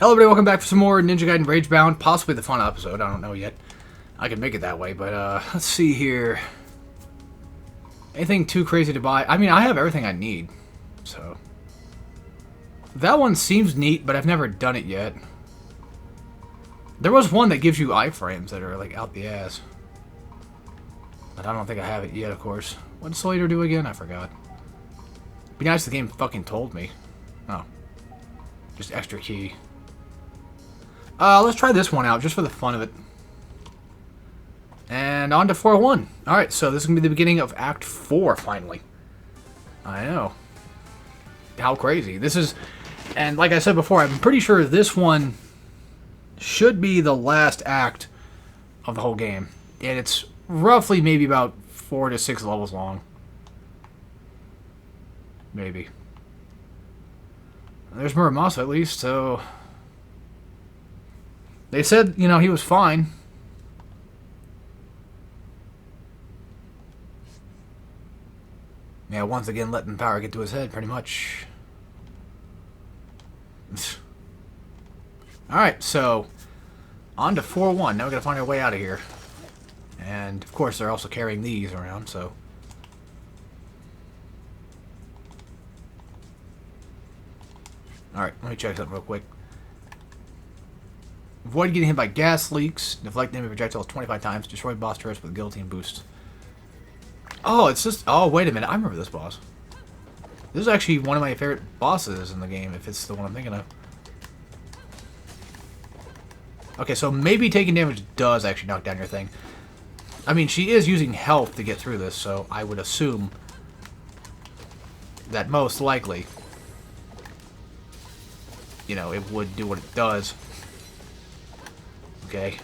Hello everybody, welcome back for some more Ninja Gaiden Ragebound. Possibly the final episode, I don't know yet. I can make it that way, but let's see here. Anything too crazy to buy? I mean, I have everything I need, so. That one seems neat, but I've never done it yet. There was one that gives you iframes that are like out the ass. But I don't think I have it yet, of course. What does Slater do again? I forgot. Be nice if the game fucking told me. Oh. Just extra key. Let's try this one out, just for the fun of it. And on to 4-1. Alright, so this is going to be the beginning of Act 4, finally. I know. How crazy. This is... And like I said before, I'm pretty sure this one should be the last act of the whole game. And it's roughly maybe about 4 to 6 levels long. Maybe. There's Muramasa at least, so... They said, you know, he was fine. Yeah, once again, letting power get to his head, pretty much. Alright, so, on to 4-1. Now we gotta find our way out of here. And, of course, they're also carrying these around, so... Alright, let me check something real quick. Avoid getting hit by gas leaks. Deflect enemy projectiles 25 times. Destroy boss turrets with guillotine boost. Oh, it's just... Oh, wait a minute. I remember this boss. This is actually one of my favorite bosses in the game, if it's the one I'm thinking of. Okay, so maybe taking damage does actually knock down your thing. I mean, she is using health to get through this, so I would assume that most likely, you know, it would do what it does. Okay.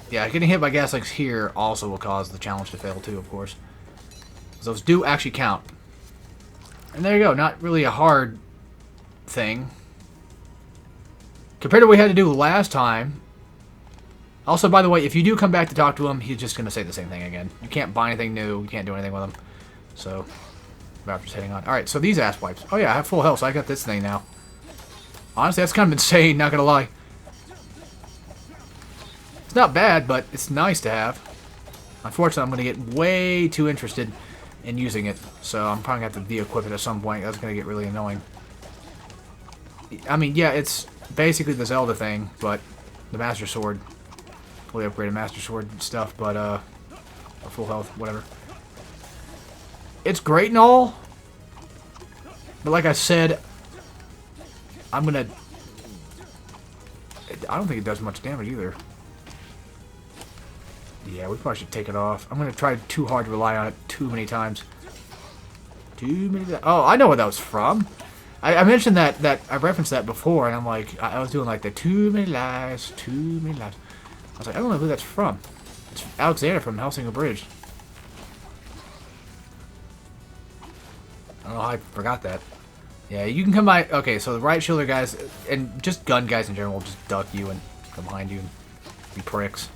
Yeah, getting hit by gas leaks here also will cause the challenge to fail too, of course. Those do actually count. And there you go, not really a hard thing. Compared to what we had to do last time. Also, by the way, if you do come back to talk to him, he's just going to say the same thing again. You can't buy anything new, you can't do anything with him. So, about just heading on. Alright, so these ass wipes. Oh yeah, I have full health, so I got this thing now. Honestly, that's kind of insane, not going to lie. It's not bad, but it's nice to have. Unfortunately, I'm going to get way too interested in using it, so I'm probably going to have to de-equip it at some point. That's going to get really annoying. I mean, yeah, it's basically the Zelda thing, but the Master Sword. Fully upgraded Master Sword stuff, but, or full health, whatever. It's great and all, but like I said, I'm going to... I don't think it does much damage either. Yeah, we probably should take it off. I'm going to try too hard to rely on it too many times. Oh, I know what that was from. I mentioned that I referenced that before, and I'm like, I was doing like the too many lies. I was like, I don't know who that's from. It's Alexander from Helsinger Bridge. I don't know how I forgot that. Yeah, you can come by... Okay, so the right shoulder guys, and just gun guys in general, will just duck you and come behind you and be pricks.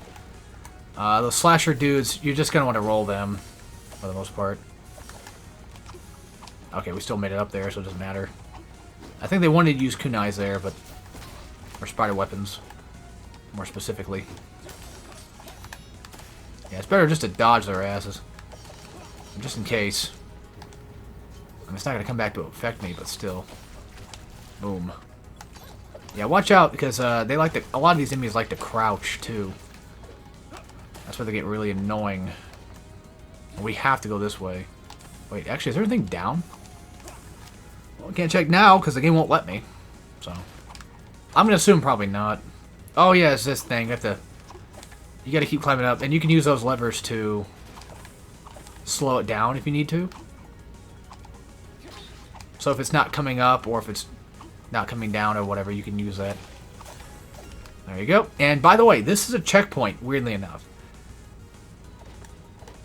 Those slasher dudes, you're just going to want to roll them, for the most part. Okay, we still made it up there, so it doesn't matter. I think they wanted to use kunais there, but... Or spider weapons, more specifically. Yeah, it's better just to dodge their asses. Just in case. I mean, it's not going to come back to affect me, but still. Boom. Yeah, watch out, because they like to... A lot of these enemies like to crouch, too. That's where they get really annoying. We have to go this way. Wait, actually, is there anything down? Well, I can't check now, because the game won't let me. So, I'm going to assume probably not. Oh, yeah, it's this thing. You got to keep climbing up. And you can use those levers to slow it down if you need to. So if it's not coming up, or if it's not coming down, or whatever, you can use that. There you go. And by the way, this is a checkpoint, weirdly enough.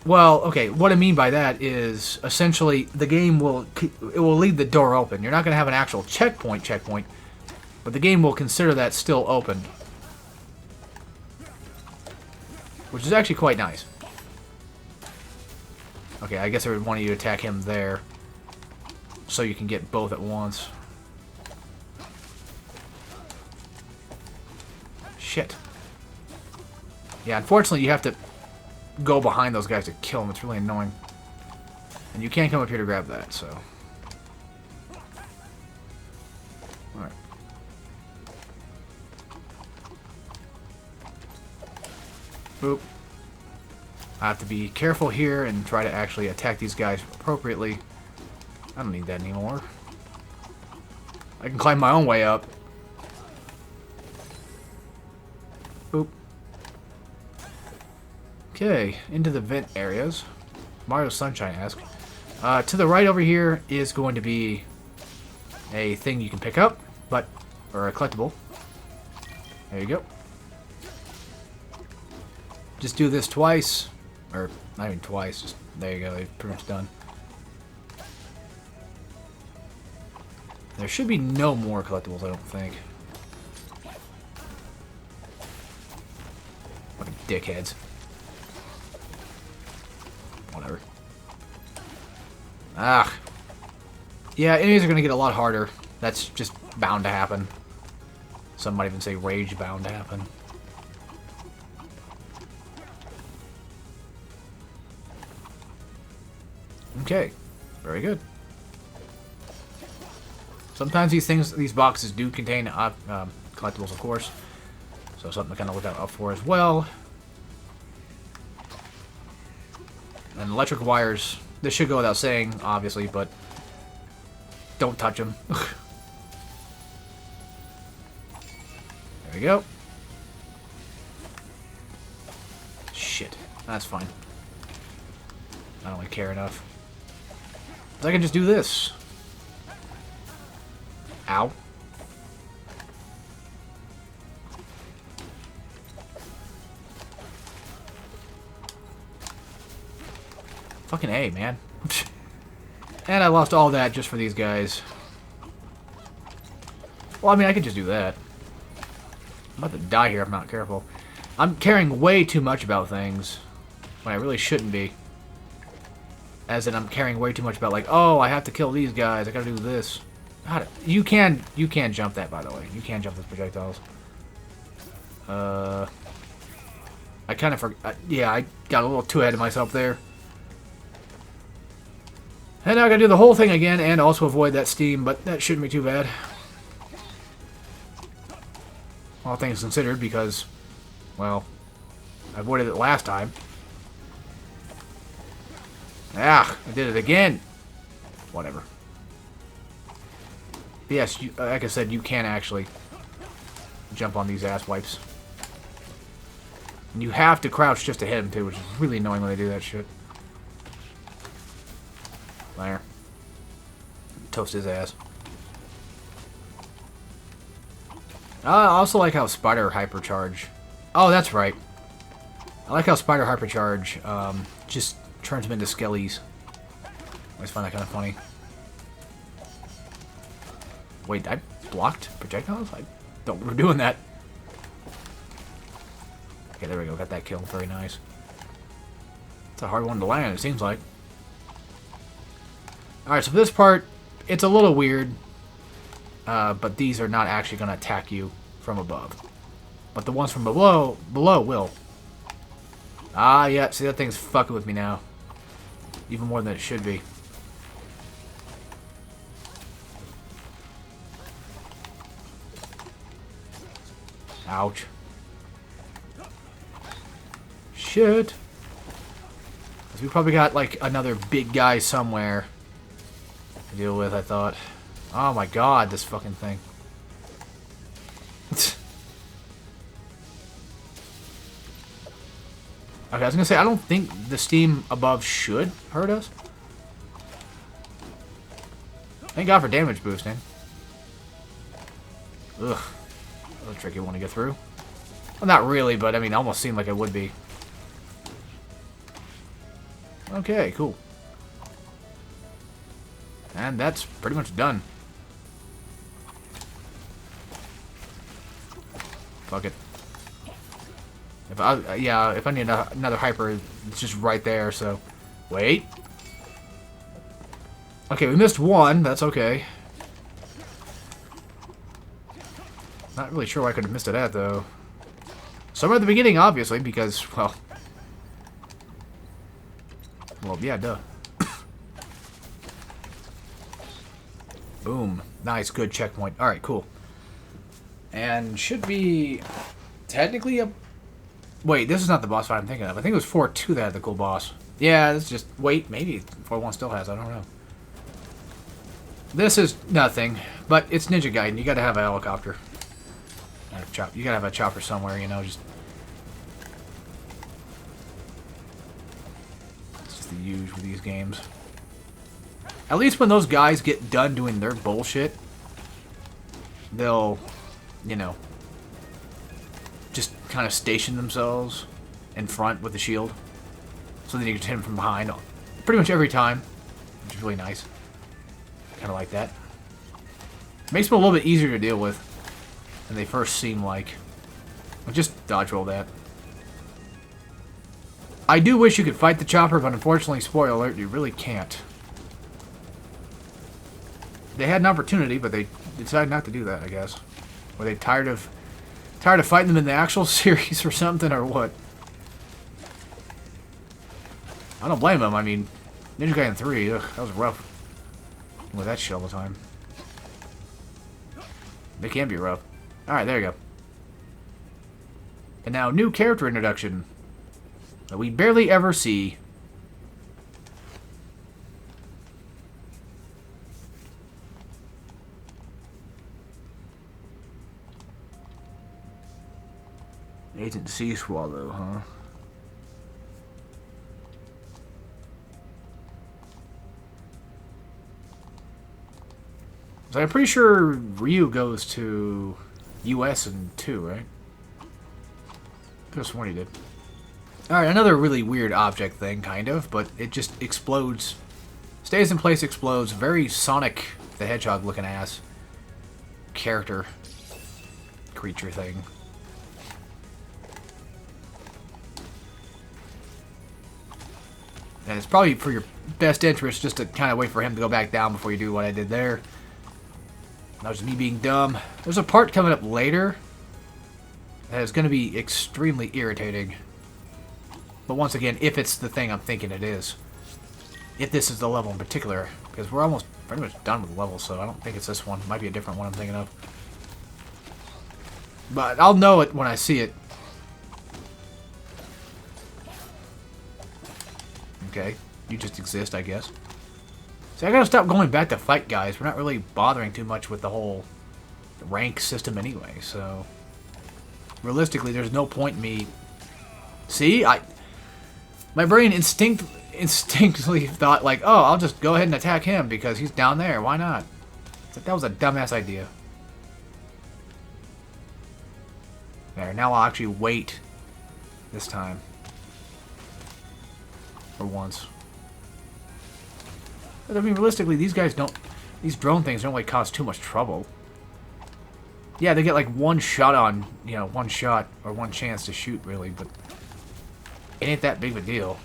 Well, okay, what I mean by that is, essentially, the game will leave the door open. You're not going to have an actual checkpoint, but the game will consider that still open. Which is actually quite nice. Okay, I guess I would want you to attack him there, so you can get both at once. Shit. Yeah, unfortunately, you have to go behind those guys to kill them. It's really annoying. And you can't come up here to grab that, so... Alright. Boop. I have to be careful here and try to actually attack these guys appropriately. I don't need that anymore. I can climb my own way up. Boop. Okay, into the vent areas. Mario Sunshine-esque. To the right over here is going to be a thing you can pick up, or a collectible. There you go. Just do this twice, or not even twice, just there you go, it's pretty much done. There should be no more collectibles, I don't think. Fucking dickheads. Whatever. Ah. Yeah, enemies are going to get a lot harder. That's just bound to happen. Some might even say rage bound to happen. Okay. Very good. Sometimes these boxes do contain collectibles, of course. So something to kind of look out for as well. And electric wires, this should go without saying, obviously, but don't touch them. There we go. Shit. That's fine. I don't really care enough. I can just do this. Ow. Fucking A, man. And I lost all that just for these guys. Well, I mean, I could just do that. I'm about to die here if I'm not careful. I'm caring way too much about things when I really shouldn't be. As in, I'm caring way too much about, like, oh, I have to kill these guys. I gotta do this. God, you can jump that, by the way. You can jump those projectiles. I kind of forgot. Yeah, I got a little too ahead of myself there. And now I gotta do the whole thing again and also avoid that steam, but that shouldn't be too bad. All things considered, because, well, I avoided it last time. Ah, I did it again. Whatever. But yes, like I said, you can actually jump on these ass wipes. And you have to crouch just to hit them, too, which is really annoying when they do that shit. There. Toast his ass. I also like how Spider Hypercharge... Oh, that's right. I like how Spider Hypercharge just turns them into skellies. I always find that kind of funny. Wait, I blocked projectiles? I don't remember doing that. Okay, there we go. Got that kill. Very nice. It's a hard one to land, it seems like. Alright, so for this part, it's a little weird. But these are not actually going to attack you from above. But the ones from below will. Ah, yeah. See, that thing's fucking with me now. Even more than it should be. Ouch. Shit. We probably got, like, another big guy somewhere to deal with, I thought. Oh my god, this fucking thing. Okay, I was gonna say, I don't think the steam above should hurt us. Thank God for damage boosting. Ugh. That's a tricky one to get through. Well, not really, but I mean, it almost seemed like it would be. Okay, cool. And that's pretty much done. Fuck it. If I need another hyper, it's just right there, so... Wait. Okay, we missed one. That's okay. Not really sure why I could have missed it at, though. Somewhere at the beginning, obviously, because, well, yeah, duh. Boom. Nice, good checkpoint. Alright, cool. And should be technically a... Wait, this is not the boss fight I'm thinking of. I think it was 4-2 that had the cool boss. Yeah, this is just... Wait, maybe 4-1 still has. I don't know. This is nothing, but it's Ninja Gaiden. You gotta have a helicopter. You gotta have a chopper somewhere, you know, just... It's just the usual with these games. At least when those guys get done doing their bullshit, they'll, you know, just kind of station themselves in front with the shield. So then you can hit them from behind pretty much every time, which is really nice. Kind of like that. Makes them a little bit easier to deal with than they first seem like. I'll just dodge roll that. I do wish you could fight the chopper, but unfortunately, spoiler alert, you really can't. They had an opportunity, but they decided not to do that, I guess. Were they tired of fighting them in the actual series or something, or what? I don't blame them. I mean, Ninja Gaiden 3, ugh, that was rough. With that shit all the time. They can be rough. Alright, there you go. And now, new character introduction that we barely ever see. Agent Sea Swallow, huh? So I'm pretty sure Ryu goes to US in 2, right? Could have sworn he did. Alright, another really weird object thing, kind of, but it just explodes. Stays in place, explodes. Very Sonic the Hedgehog looking ass character. Creature thing. And it's probably for your best interest just to kind of wait for him to go back down before you do what I did there. That was me being dumb. There's a part coming up later that is going to be extremely irritating. But once again, if it's the thing I'm thinking it is. If this is the level in particular. Because we're almost pretty much done with the level, so I don't think it's this one. It might be a different one I'm thinking of. But I'll know it when I see it. Okay, you just exist, I guess. See, I gotta stop going back to fight guys. We're not really bothering too much with the whole rank system anyway, so... Realistically, there's no point in me... See? My brain instinctively thought, like, oh, I'll just go ahead and attack him because he's down there. Why not? That was a dumbass idea. There, now I'll actually wait this time. For once. But, I mean, realistically, these guys don't... These drone things don't really cause too much trouble. Yeah, they get like one shot on, you know, one shot or one chance to shoot, really, but it ain't that big of a deal.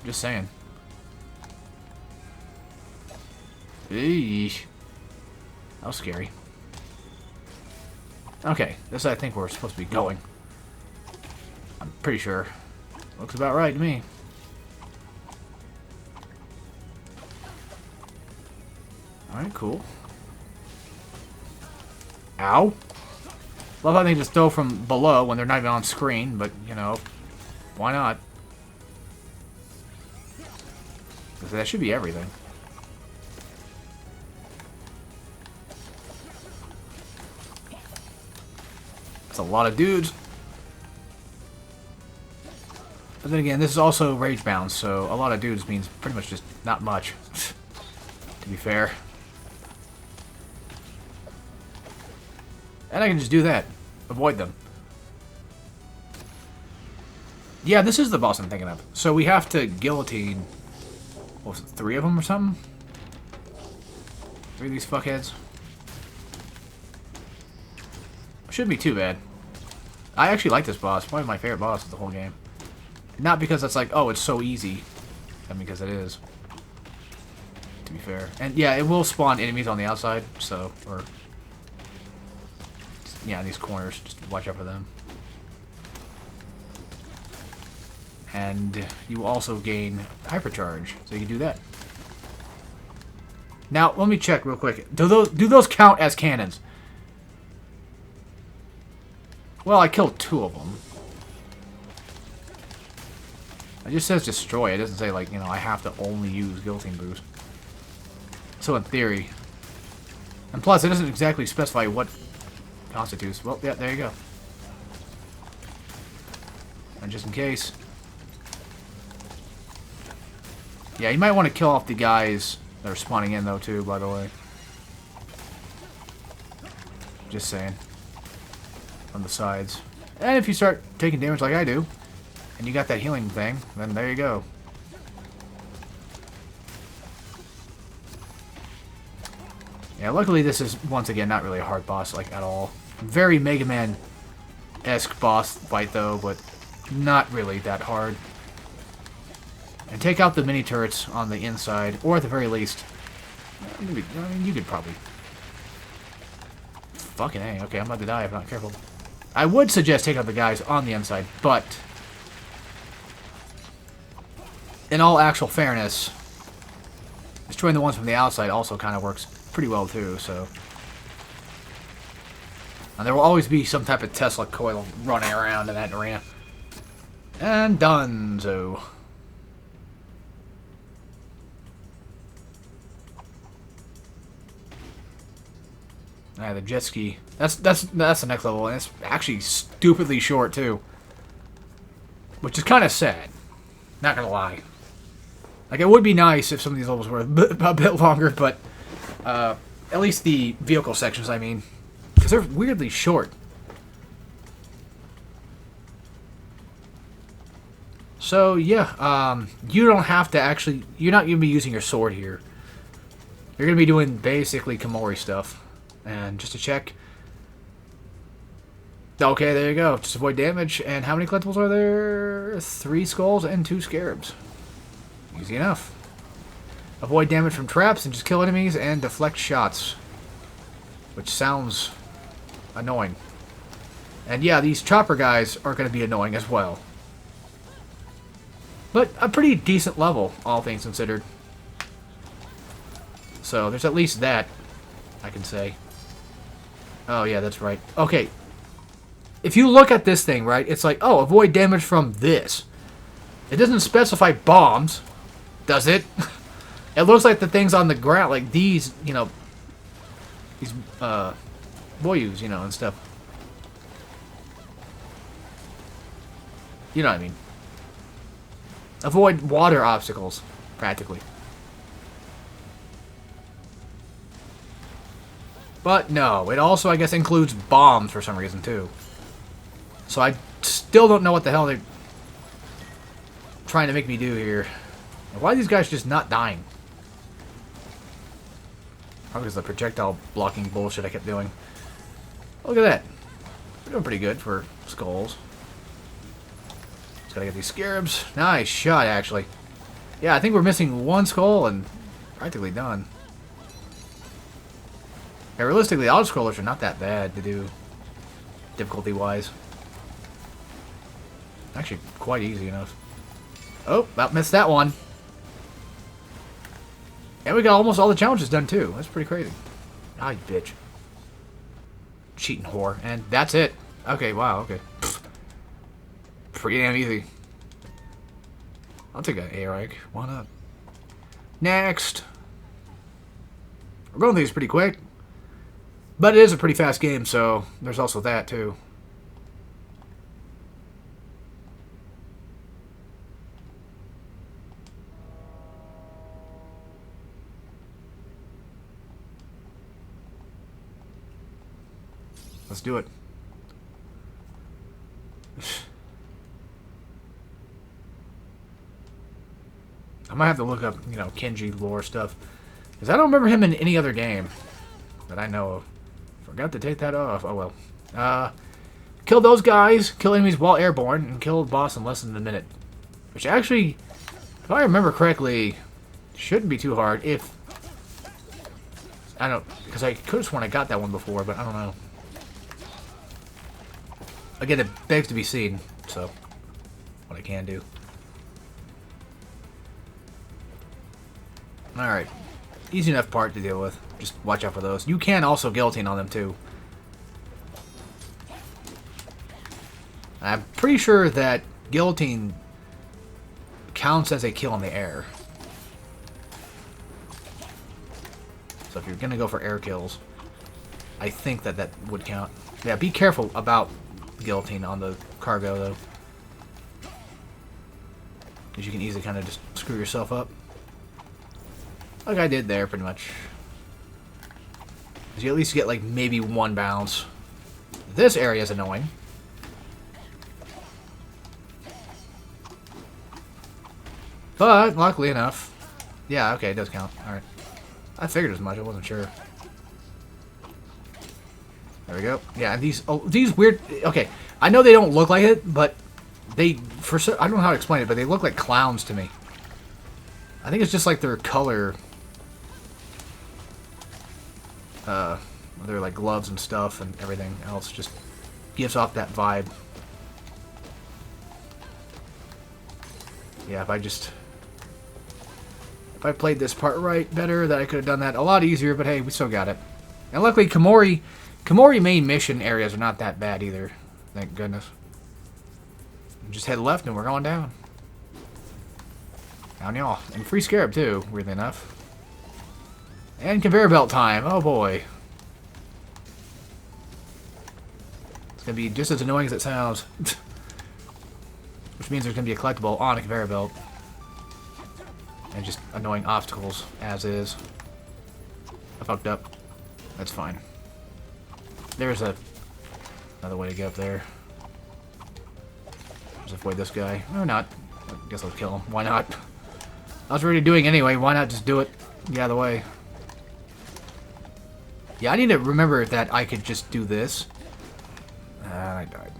Just saying. Eesh. That was scary. Okay, this is I think we're supposed to be going. I'm pretty sure. Looks about right to me. Alright, cool. Ow. Love how they just throw from below when they're not even on screen, but, you know, why not? Because that should be everything. That's a lot of dudes. But then again, this is also Ragebound, so a lot of dudes means pretty much just not much, to be fair. And I can just do that. Avoid them. Yeah, this is the boss I'm thinking of. So we have to guillotine... What was it, 3 of them or something? 3 of these fuckheads? Shouldn't be too bad. I actually like this boss. Probably my favorite boss of the whole game. Not because it's like, oh, it's so easy. I mean, because it is. to be fair. And yeah, it will spawn enemies on the outside, so, or, yeah, these corners, just watch out for them. And you also gain hypercharge, so you can do that. Now, let me check real quick. Do those count as cannons? Well, I killed 2 of them. It just says destroy. It doesn't say, like, you know, I have to only use guillotine boost. So in theory. And plus, it doesn't exactly specify what constitutes. Well, yeah, there you go. And just in case. Yeah, you might want to kill off the guys that are spawning in, though, too, by the way. Just saying. On the sides. And if you start taking damage like I do, and you got that healing thing, then there you go. Yeah, luckily this is, once again, not really a hard boss, like, at all. Very Mega Man-esque boss fight, though, but not really that hard. And take out the mini turrets on the inside, or at the very least, maybe, I mean, you could probably... Fucking A, okay, I'm about to die if I'm not careful. I would suggest take out the guys on the inside, but... in all actual fairness, destroying the ones from the outside also kind of works pretty well too, so... And there will always be some type of Tesla coil running around in that arena. And done, so... The jet ski. That's the next level, and it's actually stupidly short too. Which is kind of sad. Not gonna lie. Like, it would be nice if some of these levels were a bit longer, but at least the vehicle sections, I mean, because they're weirdly short. So yeah, you don't have to actually. You're not gonna be using your sword here. You're gonna be doing basically Komori stuff. And just to check. Okay, there you go. Just avoid damage. And how many collectibles are there? 3 skulls and 2 scarabs. Easy enough. Avoid damage from traps and just kill enemies and deflect shots. Which sounds annoying. And yeah, these chopper guys are going to be annoying as well. But a pretty decent level, all things considered. So there's at least that, I can say. Oh, yeah, that's right. Okay. If you look at this thing, right, it's like, oh, avoid damage from this. It doesn't specify bombs, does it? It looks like the things on the ground, like these, you know, these, boyus, you know, and stuff. You know what I mean. Avoid water obstacles, practically. But no, it also, I guess, includes bombs for some reason, too. So I still don't know what the hell they're trying to make me do here. Why are these guys just not dying? Probably because of the projectile blocking bullshit I kept doing. Look at that. We're doing pretty good for skulls. Just gotta get these scarabs. Nice shot, actually. Yeah, I think we're missing 1 skull and practically done. Yeah, realistically, auto-scrollers are not that bad to do, difficulty-wise. Actually, quite easy enough. Oh, about missed that one. And we got almost all the challenges done, too. That's pretty crazy. Ah, you bitch. Cheating whore. And that's it. Okay, wow, okay. Pfft. Pretty damn easy. I'll take an A rank. Why not? Next. We're going through these pretty quick. But it is a pretty fast game, so there's also that, too. Let's do it. I might have to look up, you know, Kenji lore stuff. Because I don't remember him in any other game that I know of. Forgot to take that off. Oh well. Kill those guys, kill enemies while airborne, and kill the boss in less than a minute. Which actually, if I remember correctly, shouldn't be too hard if I don't... Because I could have sworn I got that one before, but I don't know. Again, it begs to be seen, so... What I can do. Alright. Easy enough part to deal with. Just watch out for those. You can also guillotine on them, too. I'm pretty sure that guillotine counts as a kill in the air. So if you're going to go for air kills, I think that that would count. Yeah, be careful about guillotine on the cargo, though. Because you can easily kind of just screw yourself up. Like I did there, pretty much. Because you at least get, like, maybe one bounce. This area is annoying. But, luckily enough... Yeah, okay, it does count. Alright. I figured as much, I wasn't sure. There we go. Yeah, and these weird... Okay, I know they don't look like it, but they... I don't know how to explain it, but they look like clowns to me. I think it's just like their color... They're like gloves and stuff and everything else just gives off that vibe. Yeah, if I played this part right better, that I could have done that a lot easier, but hey, we still got it. And luckily, Komori main mission areas are not that bad either. Thank goodness. Just head left and we're going down. Down y'all. And free scarab too, weirdly enough. And conveyor belt time. Oh boy. It's going to be just as annoying as it sounds. Which means there's going to be a collectible on a conveyor belt. And just annoying obstacles, as is. I fucked up. That's fine. There's another way to get up there. Just avoid this guy. Or not. I guess I'll kill him. Why not? I was already doing anyway. Why not just do it? Get out of the way. Yeah, I need to remember that I could just do this. I died.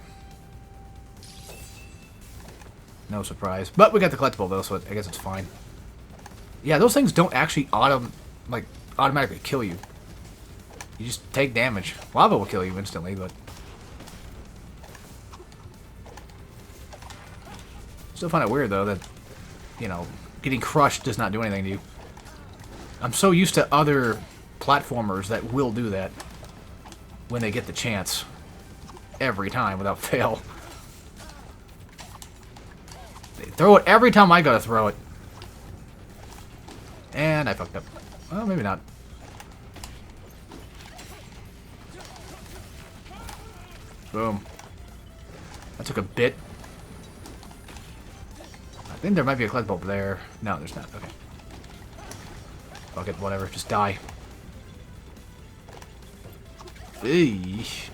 No surprise. But we got the collectible, though, so I guess it's fine. Yeah, those things don't actually automatically kill you. You just take damage. Lava will kill you instantly, but... Still find it weird, though, that, you know, getting crushed does not do anything to you. I'm so used to other platformers that will do that when they get the chance. Every time, without fail. They throw it every time I gotta throw it. And I fucked up. Well, maybe not. Boom. That took a bit. I think there might be a collectible there. No, there's not. Okay. Fuck it, whatever. Just die. Eesh.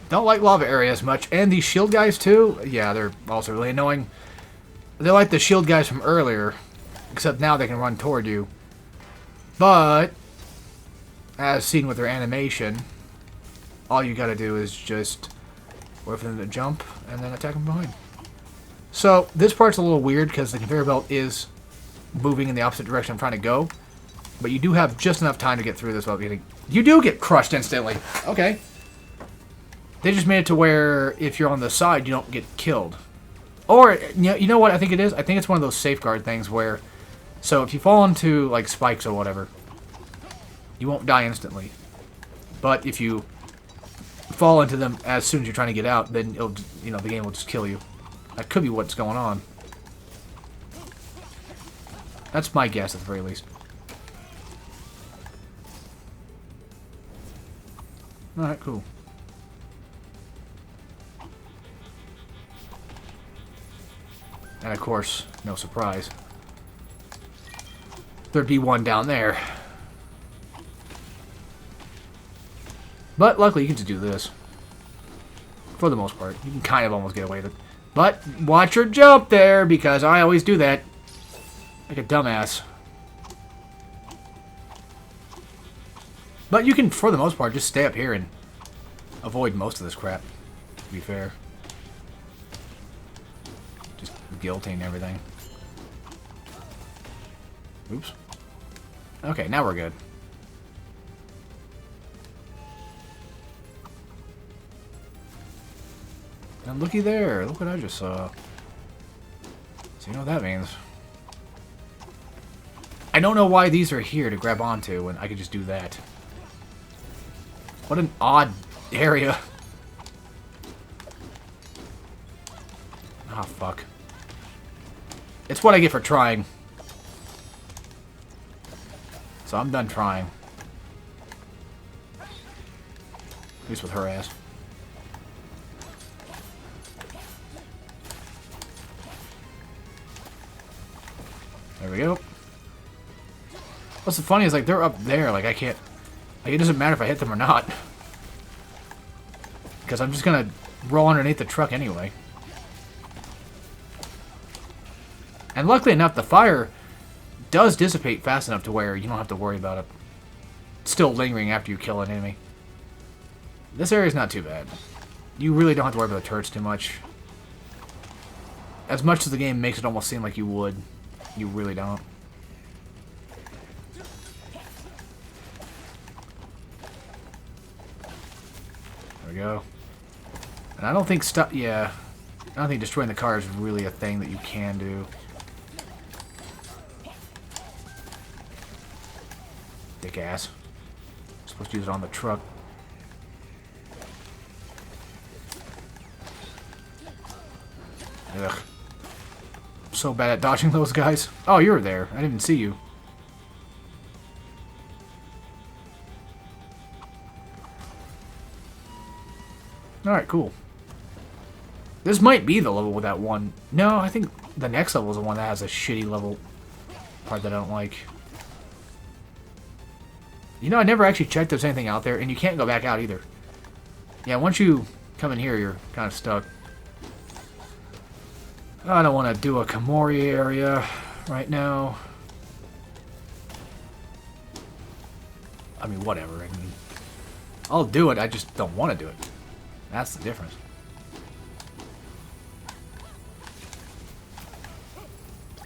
Don't like lava areas much. And these shield guys, too? Yeah, they're also really annoying. They're like the shield guys from earlier. Except now they can run toward you. But, as seen with their animation, all you gotta do is just wait for them to jump and then attack them behind. So, this part's a little weird because the conveyor belt is moving in the opposite direction I'm trying to go. But you do have just enough time to get through this without getting... You do get crushed instantly. Okay. They just made it to where if you're on the side, you don't get killed. Or, you know what I think it is? I think it's one of those safeguard things where... So, if you fall into, like, spikes or whatever, you won't die instantly. But if you fall into them as soon as you're trying to get out, then it'll, you know, the game will just kill you. That could be what's going on. That's my guess, at the very least. Alright, cool. And of course, no surprise, there'd be one down there. But luckily you can just do this. For the most part. You can kind of almost get away with it. But watch your jump there, because I always do that. Like a dumbass. But you can, for the most part, just stay up here and avoid most of this crap, to be fair. Just guillotine everything. Oops. Okay, now we're good. And looky there. Look what I just saw. So you know what that means. I don't know why these are here to grab onto when I could just do that. What an odd area. Ah, fuck. It's what I get for trying. So I'm done trying. At least with her ass. There we go. What's the funny is, like, they're up there. Like, I can't... Like, it doesn't matter if I hit them or not. Because I'm just gonna roll underneath the truck anyway. And luckily enough, the fire does dissipate fast enough to where you don't have to worry about it still lingering after you kill an enemy. This area's not too bad. You really don't have to worry about the turrets too much. As much as the game makes it almost seem like you would, you really don't. There we go. And I don't think I don't think destroying the car is really a thing that you can do. Dick ass. Supposed to use it on the truck. Ugh. I'm so bad at dodging those guys. Oh, you're there. I didn't even see you. Alright, cool. This might be the level with that one. No, I think the next level is the one that has a shitty level part that I don't like. You know, I never actually checked if there's anything out there, and you can't go back out either. Yeah, once you come in here, you're kind of stuck. I don't want to do a Kamori area right now. I mean, whatever. I mean, I'll do it, I just don't want to do it. That's the difference.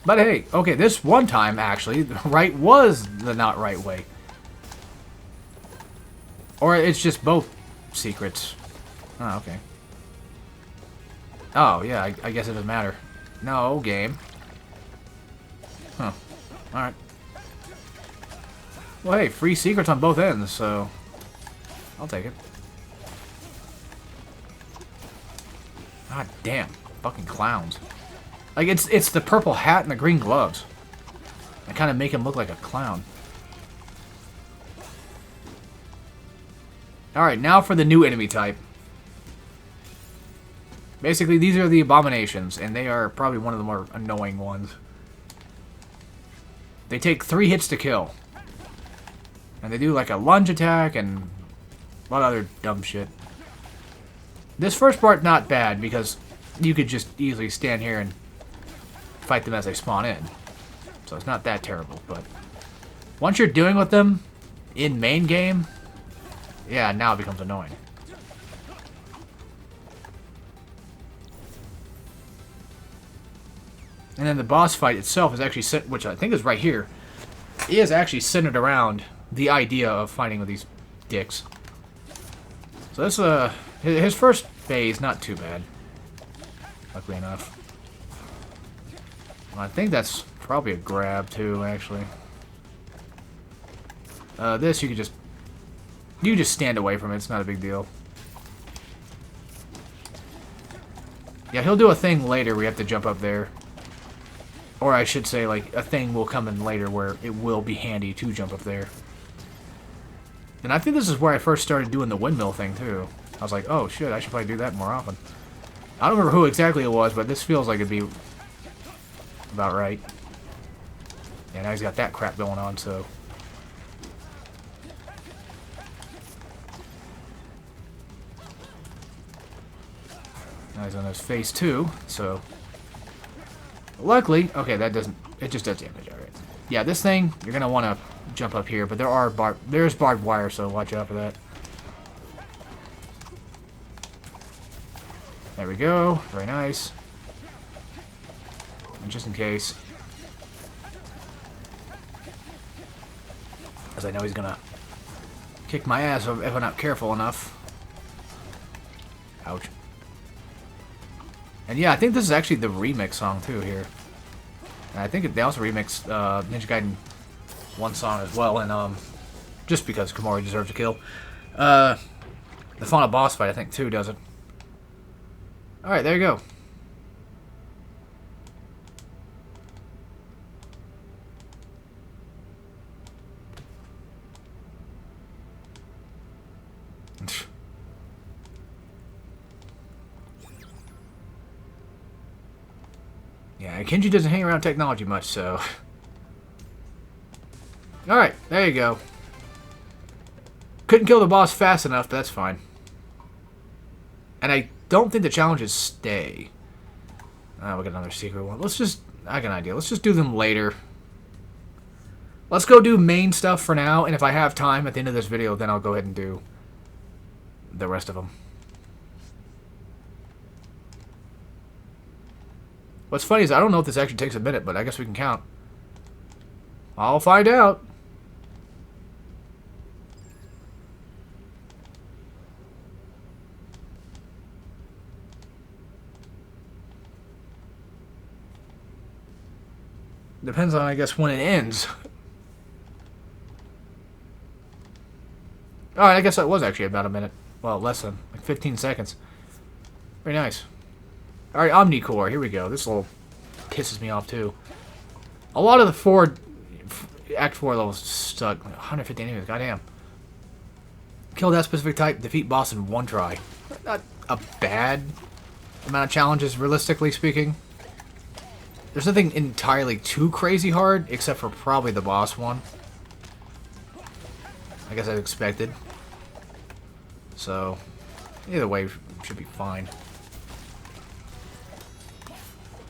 But hey, okay, this one time, actually, the right was the not right way. Or it's just both secrets. Oh, okay. Oh, yeah, I guess it doesn't matter. No, game. Huh. Alright. Well, hey, free secrets on both ends, so... I'll take it. God damn. Fucking clowns. Like, it's the purple hat and the green gloves. I kind of make him look like a clown. Alright, now for the new enemy type. Basically, these are the abominations, and they are probably one of the more annoying ones. They take 3 hits to kill. And they do like a lunge attack and a lot of other dumb shit. This first part, not bad, because you could just easily stand here and fight them as they spawn in. So it's not that terrible, but once you're dealing with them in main game, yeah, now it becomes annoying. And then the boss fight itself is actually set, which I think is right here, is actually centered around the idea of fighting with these dicks. So this, his first phase, not too bad, luckily enough. Well, I think that's probably a grab too, actually. This you just stand away from it. It's not a big deal. Yeah, he'll do a thing later where you have to jump up there. Or I should say, like, a thing will come in later where it will be handy to jump up there. And I think this is where I first started doing the windmill thing, too. I was like, oh, shit, I should probably do that more often. I don't remember who exactly it was, but this feels like it'd be about right. Yeah, now he's got that crap going on, so... Now he's on his face, too, so... Luckily, okay, that doesn't... It just does damage, alright. Yeah, this thing, you're gonna want to jump up here, but there's barbed wire, so watch out for that. There we go. Very nice. And just in case. As I know he's gonna kick my ass if I'm not careful enough. Ouch. And yeah, I think this is actually the remix song too here. And I think they also remixed Ninja Gaiden 1 song as well, and just because Komori deserves a kill. The final boss fight, I think, too, does it. Alright, there you go. Yeah, Kenji doesn't hang around technology much, so... Alright, there you go. Couldn't kill the boss fast enough, but that's fine. And I don't think the challenges stay. We got another secret one. Let's just... I got an idea. Let's just do them later. Let's go do main stuff for now, and if I have time at the end of this video, then I'll go ahead and do the rest of them. What's funny is I don't know if this actually takes a minute, but I guess we can count. I'll find out. Depends on, I guess, when it ends. Alright, I guess that was actually about a minute. Well, less than, like 15 seconds. Very nice. Alright, Omnicore, here we go. This little pisses me off, too. A lot of the Act 4 levels stuck. 150 enemies, goddamn. Kill that specific type, defeat boss in 1 try. Not a bad amount of challenges, realistically speaking. There's nothing entirely too crazy hard, except for probably the boss one. I guess I expected. So, either way, should be fine.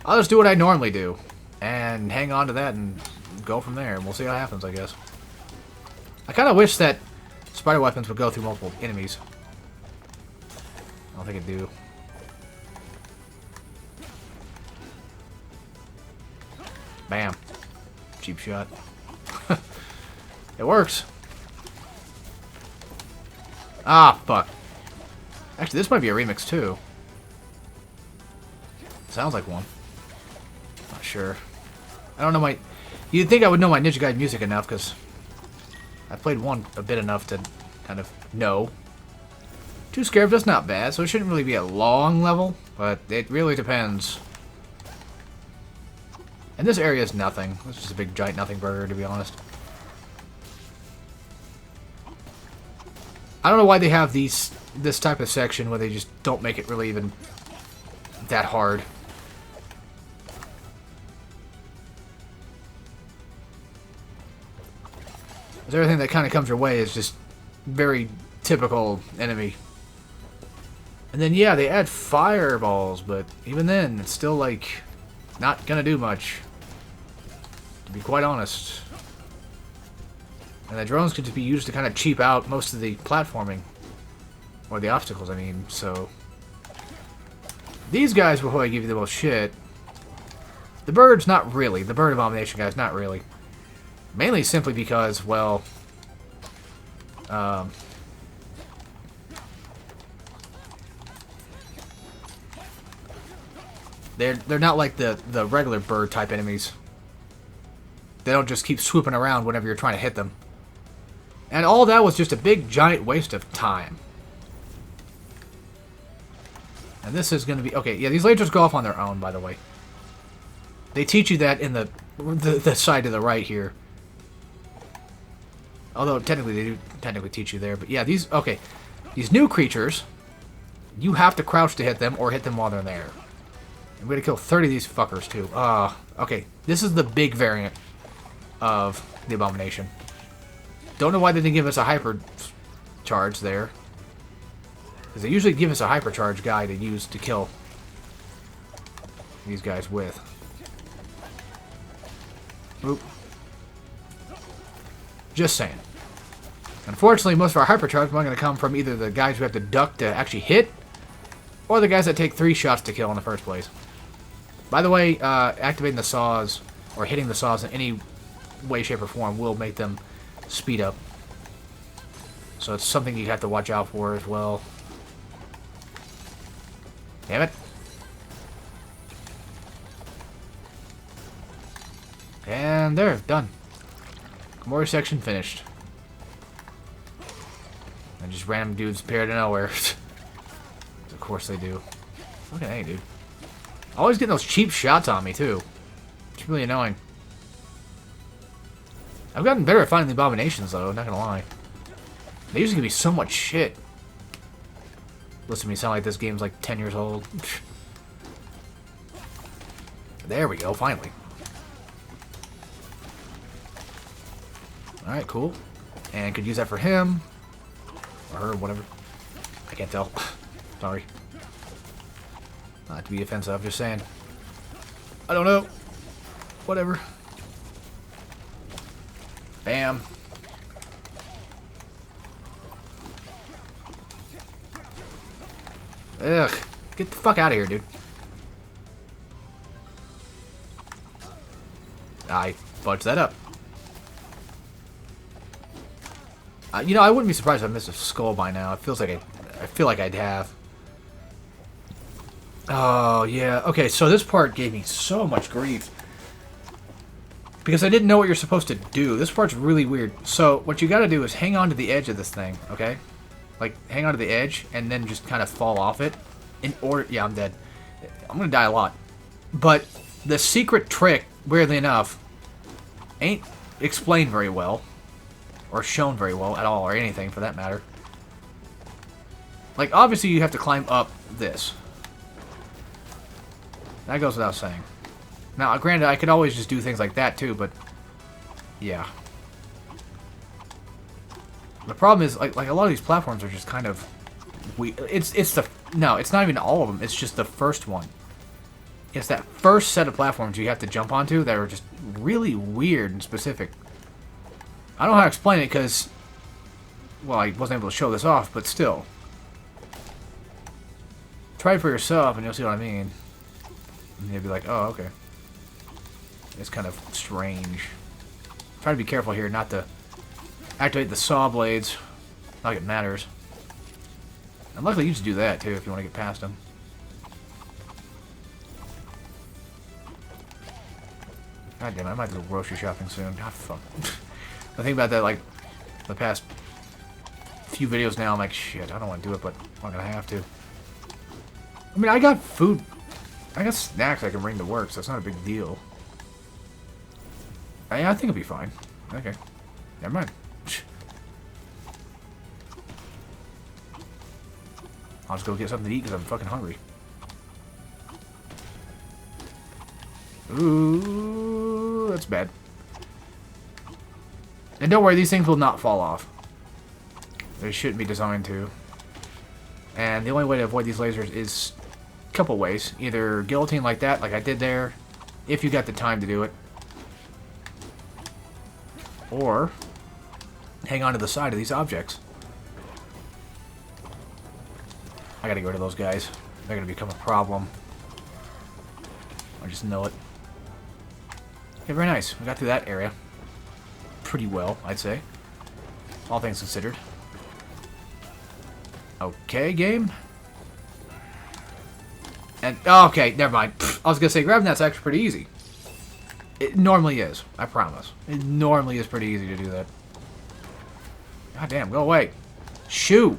I'll just do what I normally do, and hang on to that and go from there, and we'll see what happens, I guess. I kind of wish that spider weapons would go through multiple enemies. I don't think it do. Bam. Cheap shot. It works. Ah, fuck. Actually, this might be a remix, too. Sounds like one. Not sure. I don't know my... You'd think I would know my Ninja Gaiden music enough, because I played one a bit enough to kind of know. 2 Scarabs, that's not bad, so it shouldn't really be a long level, but it really depends. And this area is nothing. It's just a big giant nothing burger, to be honest. I don't know why they have this type of section where they just don't make it really even that hard. Because everything that kind of comes your way is just very typical enemy. And then, yeah, they add fireballs, but even then, it's still, like, not gonna do much. To be quite honest. And the drones can just be used to kind of cheap out most of the platforming. Or the obstacles, I mean, so... These guys will probably give you the most shit. The birds, not really. The bird abomination guys, not really. Mainly simply because, well... They're not like the regular bird type enemies. They don't just keep swooping around whenever you're trying to hit them. And all that was just a big, giant waste of time. And this is going to be... Okay, yeah, these lasers go off on their own, by the way. They teach you that in the side to the right here. Although, technically, they do technically teach you there. But yeah, these... Okay, these new creatures, you have to crouch to hit them, or hit them while they're there. I'm going to kill 30 of these fuckers, too. Okay, this is the big variant of the Abomination. Don't know why they didn't give us a hyper charge there. Because they usually give us a hypercharge guy to use to kill these guys with. Oop. Just saying. Unfortunately, most of our hypercharge are going to come from either the guys who have to duck to actually hit, or the guys that take 3 shots to kill in the first place. By the way, activating the saws, or hitting the saws in any way, shape, or form will make them speed up. So it's something you have to watch out for as well. Damn it. And there, done. Gamora section finished. And just random dudes appear out of nowhere. Of course they do. Look at that, dude. Always getting those cheap shots on me, too. It's really annoying. I've gotten better at finding the abominations, though, not gonna lie. They used to give me so much shit. Listen to me sound like this game's like 10 years old. There we go, finally. Alright, cool. And could use that for him. Or her, whatever. I can't tell. Sorry. Not to be offensive, I'm just saying. I don't know. Whatever. Bam. Ugh. Get the fuck out of here, dude. I fudged that up. You know, I wouldn't be surprised if I missed a skull by now. It feels like I feel like I'd have. Oh, yeah. Okay, so this part gave me so much grief. Because I didn't know what you're supposed to do. This part's really weird. So, what you gotta do is hang on to the edge of this thing, okay? Like, hang on to the edge, and then just kind of fall off it. In order... Yeah, I'm dead. I'm gonna die a lot. But, the secret trick, weirdly enough, ain't explained very well. Or shown very well at all, or anything, for that matter. Like, obviously you have to climb up this. That goes without saying. Now, granted, I could always just do things like that, too, but... Yeah. The problem is, like a lot of these platforms are just kind of... It's the... No, it's not even all of them. It's just the first one. It's that first set of platforms you have to jump onto that are just really weird and specific. I don't know how to explain it, because... Well, I wasn't able to show this off, but still. Try it for yourself, and you'll see what I mean. And you'll be like, oh, okay. It's kind of strange. Try to be careful here not to activate the saw blades. Not like it matters. And luckily you just do that too if you want to get past them. God damn it, I might go grocery shopping soon. God fuck. I think about that like the past few videos now. I'm like, shit, I don't want to do it, but I'm gonna have to. I mean, I got food. I got snacks I can bring to work, so it's not a big deal. I think it'll be fine. Okay. Never mind. I'll just go get something to eat because I'm fucking hungry. Ooh, that's bad. And don't worry, these things will not fall off. They shouldn't be designed to. And the only way to avoid these lasers is a couple ways. Either guillotine like that, like I did there, if you got the time to do it. Or hang on to the side of these objects. I gotta get rid of those guys. They're gonna become a problem. I just know it. Okay, very nice. We got through that area pretty well, I'd say. All things considered. Okay, game. And, oh, okay, never mind. I was gonna say, grabbing that's actually pretty easy. It normally is. I promise. It normally is pretty easy to do that. God damn, go away. Shoo!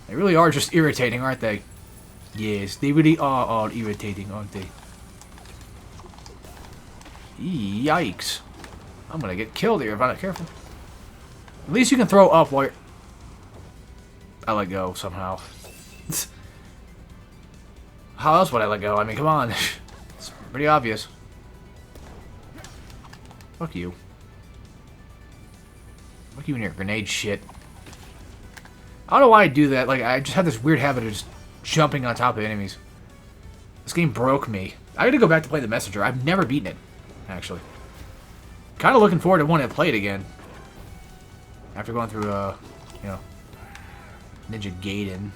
They really are just irritating, aren't they? Yes, they really are irritating, aren't they? Yikes. I'm gonna get killed here if I'm not careful. At least you can throw up while you're... I let go somehow. How else would I let go? I mean, come on. It's pretty obvious. Fuck you. Fuck you and your grenade shit. I don't know why I do that. Like, I just have this weird habit of just jumping on top of enemies. This game broke me. I gotta go back to play the Messenger. I've never beaten it, actually. Kind of looking forward to wanting to play it again. After going through, you know, Ninja Gaiden.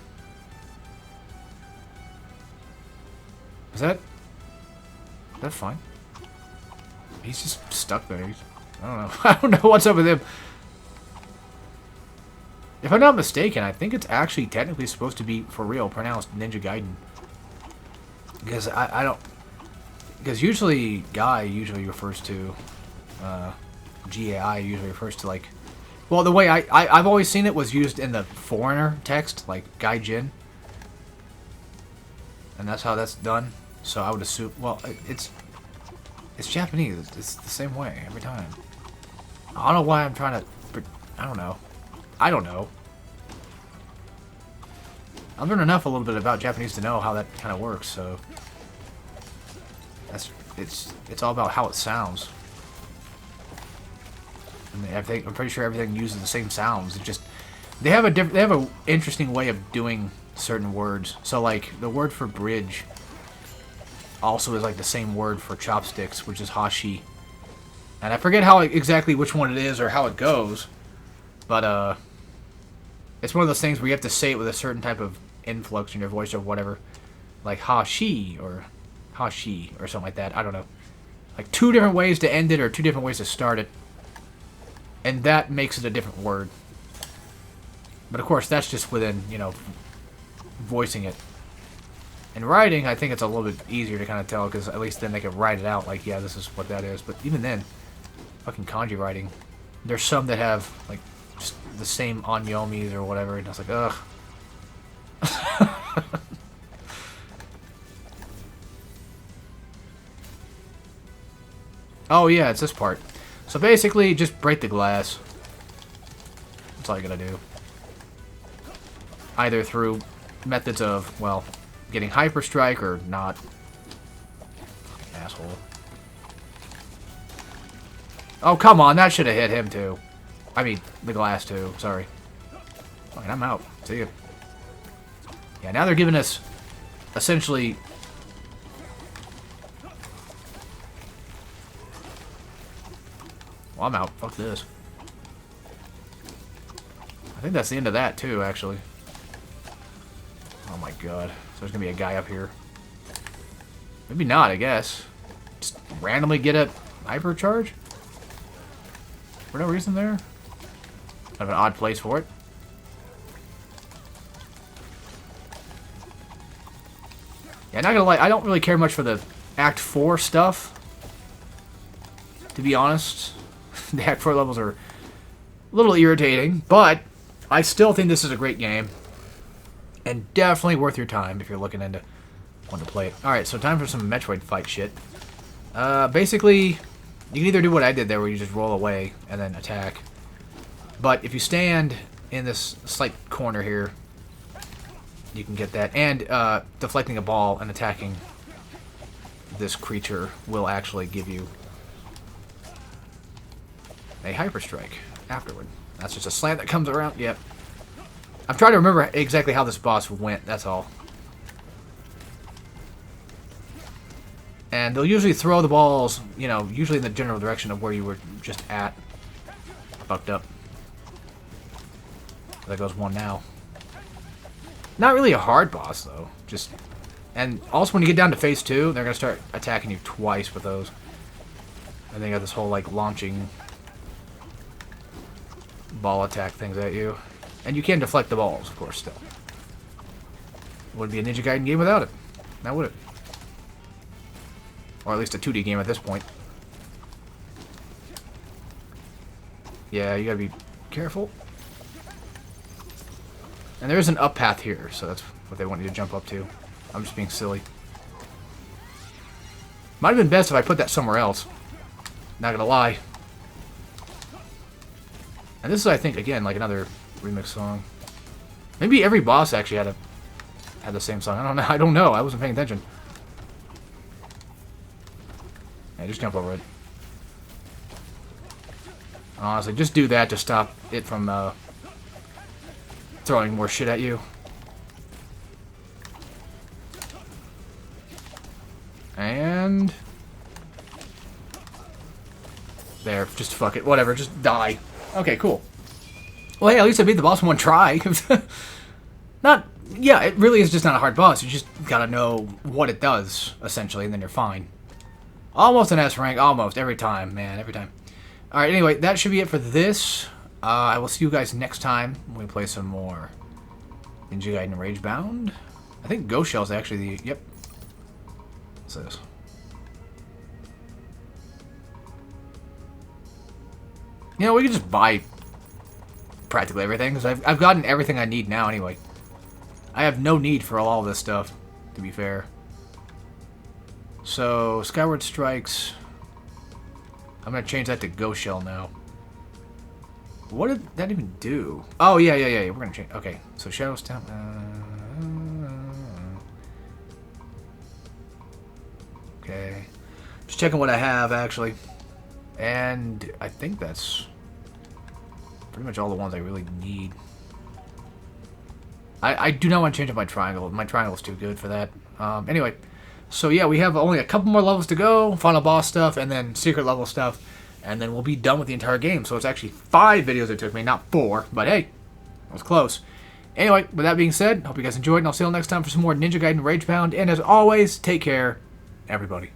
Is that fine? He's just stuck there. I don't know. I don't know what's up with him. If I'm not mistaken, I think it's actually technically supposed to be, for real, pronounced Ninja Gaiden. Because I don't... Because usually, Gai usually refers to, GAI usually refers to, like, well, the way I've always seen it was used in the foreigner text, like Gaijin. And that's how that's done. So I would assume, well, it's Japanese. It's the same way every time. I don't know why I'm trying to, I don't know. I don't know. I've learned enough a little bit about Japanese to know how that kind of works, so it's all about how it sounds. And I'm pretty sure everything uses the same sounds. It just they have a interesting way of doing certain words. So like the word for bridge also is like the same word for chopsticks, which is hashi. And I forget how exactly which one it is or how it goes, but it's one of those things where you have to say it with a certain type of influx in your voice or whatever, like hashi or something like that. I don't know. Like 2 different ways to end it or 2 different ways to start it. And that makes it a different word. But of course, that's just within, you know, voicing it. In writing, I think it's a little bit easier to kind of tell, because at least then they can write it out, like, yeah, this is what that is. But even then, fucking kanji writing, there's some that have, like, just the same onyomis or whatever, and I was like, ugh. Oh, yeah, it's this part. So basically, just break the glass. That's all you gotta do. Either through methods of, well, getting Hyper Strike or not. Fucking asshole. Oh, come on, that should have hit him too. I mean, the glass too, sorry. Fine, I'm out. See ya. Yeah, now they're giving us, essentially... Well, I'm out. Fuck this. I think that's the end of that, too, actually. Oh my god. So there's gonna be a guy up here. Maybe not, I guess. Just randomly get a hypercharge? For no reason there? Kind of an odd place for it. Yeah, not gonna lie, I don't really care much for the Act 4 stuff. To be honest. The Act 4 levels are a little irritating, but I still think this is a great game. And definitely worth your time if you're looking into wanting to play it. Alright, so time for some Metroid fight shit. Basically, you can either do what I did there, where you just roll away and then attack. But if you stand in this slight corner here, you can get that. And deflecting a ball and attacking this creature will actually give you a Hyper Strike afterward. That's just a slant that comes around. Yep. I'm trying to remember exactly how this boss went, that's all. And they'll usually throw the balls, you know, usually in the general direction of where you were just at. Fucked up. There goes one now. Not really a hard boss, though. Just... And also when you get down to phase 2, they're going to start attacking you twice with those. And they got this whole, like, launching... ball attack things at you. And you can deflect the balls, of course, still. Wouldn't be a Ninja Gaiden game without it. Now would it? Or at least a 2D game at this point. Yeah, you gotta be careful. And there is an up path here, so that's what they want you to jump up to. I'm just being silly. Might have been best if I put that somewhere else. Not gonna lie. And this is, I think, again, like another remix song. Maybe every boss actually had the same song. I don't know. I wasn't paying attention. Yeah, just jump over it. Honestly, just do that to stop it from throwing more shit at you. And... there, just fuck it. Whatever, just die. Okay, cool. Well, hey, at least I beat the boss in one try. Yeah, it really is just not a hard boss. You just gotta know what it does, essentially, and then you're fine. Almost an S rank, almost, every time, man, every time. Alright, anyway, that should be it for this. I will see you guys next time when we play some more Ninja Gaiden Ragebound. I think Ghost Shell's actually the... Yep. What's this? You know, we can just buy practically everything, because I've gotten everything I need now anyway. I have no need for all this stuff, to be fair. So, Skyward Strikes. I'm going to change that to Ghost Shell now. What did that even do? Oh, yeah. We're going to change. Okay, so Shadow Stamp. Okay. Just checking what I have, actually. And I think that's pretty much all the ones I really need. I do not want to change up my triangle. My triangle is too good for that. Anyway, so yeah, we have only a couple more levels to go. Final boss stuff, and then secret level stuff. And then we'll be done with the entire game. So it's actually 5 videos it took me, not 4. But hey, it was close. Anyway, with that being said, hope you guys enjoyed, and I'll see you all next time for some more Ninja Gaiden Ragebound. And as always, take care, everybody.